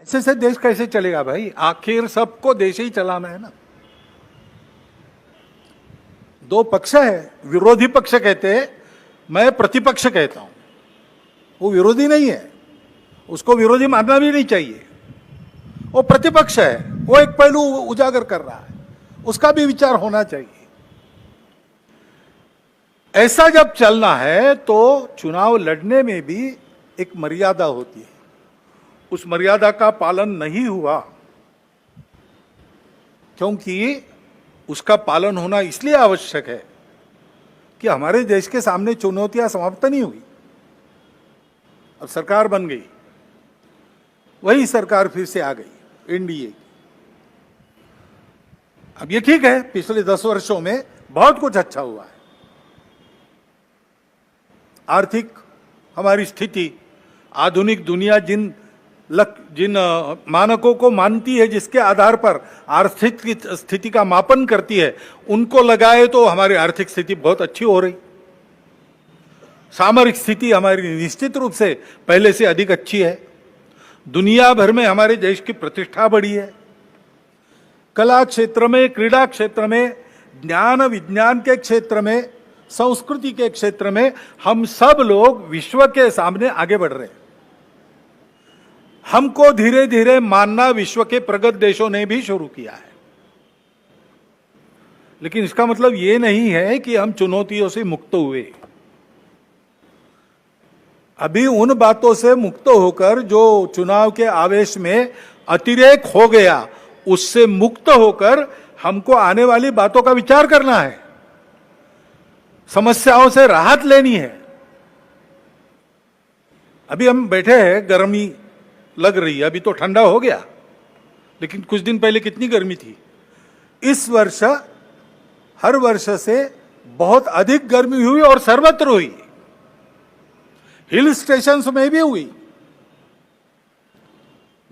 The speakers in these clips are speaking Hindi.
ऐसे से देश कैसे चलेगा भाई? आखिर सबको देश ही चलाना है ना। दो पक्ष है, विरोधी पक्ष कहते हैं, मैं प्रतिपक्ष कहता हूं। वो विरोधी नहीं है, उसको विरोधी मानना भी नहीं चाहिए। वो प्रतिपक्ष है, वो एक पहलू उजागर कर रहा है, उसका भी विचार होना चाहिए। ऐसा जब चलना है तो चुनाव लड़ने में भी एक मर्यादा होती है। उस मर्यादा का पालन नहीं हुआ, क्योंकि उसका पालन होना इसलिए आवश्यक है कि हमारे देश के सामने चुनौतियां समाप्त नहीं हुई। अब सरकार बन गई, वही सरकार फिर से आ गई, एनडीए। अब ये ठीक है, पिछले 10 वर्षों में बहुत कुछ अच्छा हुआ है। आर्थिक हमारी स्थिति, आधुनिक दुनिया जिन मानकों को मानती है, जिसके आधार पर आर्थिक स्थिति का मापन करती है, उनको लगाए तो हमारी आर्थिक स्थिति बहुत अच्छी हो रही। सामरिक स्थिति हमारी निश्चित रूप से पहले से अधिक अच्छी है। दुनिया भर में हमारे देश की प्रतिष्ठा बढ़ी है। कला क्षेत्र में, क्रीड़ा क्षेत्र में, ज्ञान विज्ञान के क्षेत्र में, संस्कृति के क्षेत्र में हम सब लोग विश्व के सामने आगे बढ़ रहे हैं। हमको धीरे धीरे मानना विश्व के प्रगत देशों ने भी शुरू किया है। लेकिन इसका मतलब ये नहीं है कि हम चुनौतियों से मुक्त हुए। अभी उन बातों से मुक्त होकर जो चुनाव के आवेश में अतिरेक हो गया, उससे मुक्त होकर हमको आने वाली बातों का विचार करना है, समस्याओं से राहत लेनी है। अभी हम बैठे हैं, गर्मी लग रही है, अभी तो ठंडा हो गया, लेकिन कुछ दिन पहले कितनी गर्मी थी। इस वर्ष हर वर्ष से बहुत अधिक गर्मी हुई और सर्वत्र हुई, हिल स्टेशंस में भी हुई।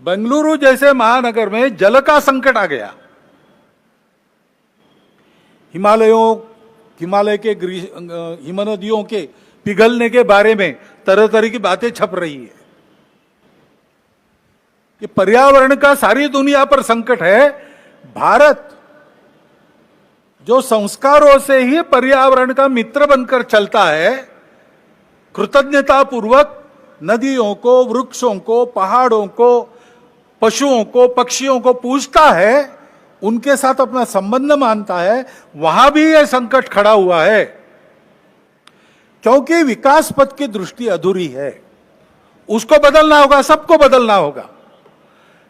बेंगलुरु जैसे महानगर में जल का संकट आ गया। हिमालय के हिमनदियों के पिघलने के बारे में तरह तरह की बातें छप रही है। ये पर्यावरण का सारी दुनिया पर संकट है। भारत जो संस्कारों से ही पर्यावरण का मित्र बनकर चलता है, कृतज्ञता पूर्वक नदियों को, वृक्षों को, पहाड़ों को, पशुओं को, पक्षियों को पूजता है, उनके साथ अपना संबंध मानता है, वहां भी यह संकट खड़ा हुआ है, क्योंकि विकास पथ की दृष्टि अधूरी है। उसको बदलना होगा, सबको बदलना होगा।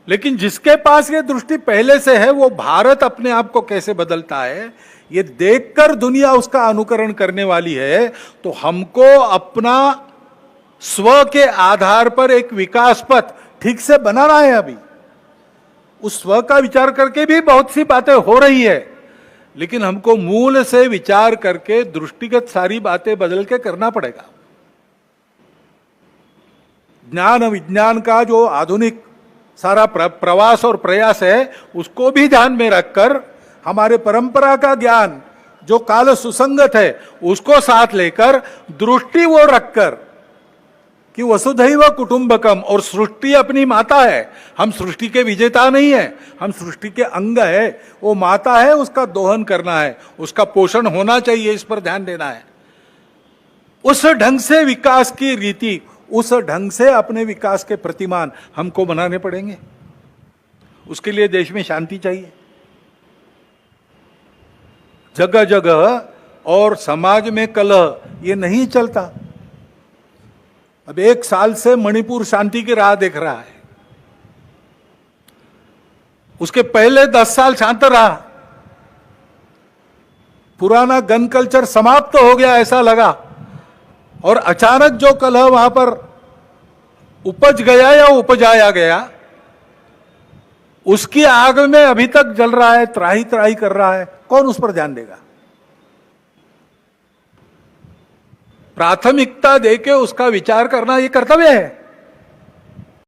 लेकिन जिसके पास ये दृष्टि पहले से है, वो भारत अपने आप को कैसे बदलता है ये देखकर दुनिया उसका अनुकरण करने वाली है। तो हमको अपना स्व के आधार पर एक विकास पथ ठीक से बनाना है। अभी उस स्व का विचार करके भी बहुत सी बातें हो रही है, लेकिन हमको मूल से विचार करके दृष्टिगत सारी बातें बदल के करना पड़ेगा। ज्ञान विज्ञान का जो आधुनिक सारा प्रवास और प्रयास है, उसको भी ध्यान में रखकर हमारे परंपरा का ज्ञान जो काल सुसंगत है, उसको साथ लेकर दृष्टि वो रखकर कि वसुधैव कुटुंबकम, और सृष्टि अपनी माता है। हम सृष्टि के विजेता नहीं है, हम सृष्टि के अंग है। वो माता है, उसका दोहन करना है, उसका पोषण होना चाहिए, इस पर ध्यान देना है। उस ढंग से विकास की रीति, उस ढंग से अपने विकास के प्रतिमान हमको बनाने पड़ेंगे। उसके लिए देश में शांति चाहिए। जगह जगह और समाज में कलह ये नहीं चलता। अब 1 साल से मणिपुर शांति की राह देख रहा है, उसके पहले 10 साल शांत रहा। पुराना गन कल्चर समाप्त हो गया ऐसा लगा, और अचानक जो कलह वहां पर उपज गया या उपजाया गया, उसकी आग में अभी तक जल रहा है, त्राही त्राही कर रहा है। कौन उस पर ध्यान देगा? प्राथमिकता देके उसका विचार करना ये कर्तव्य है।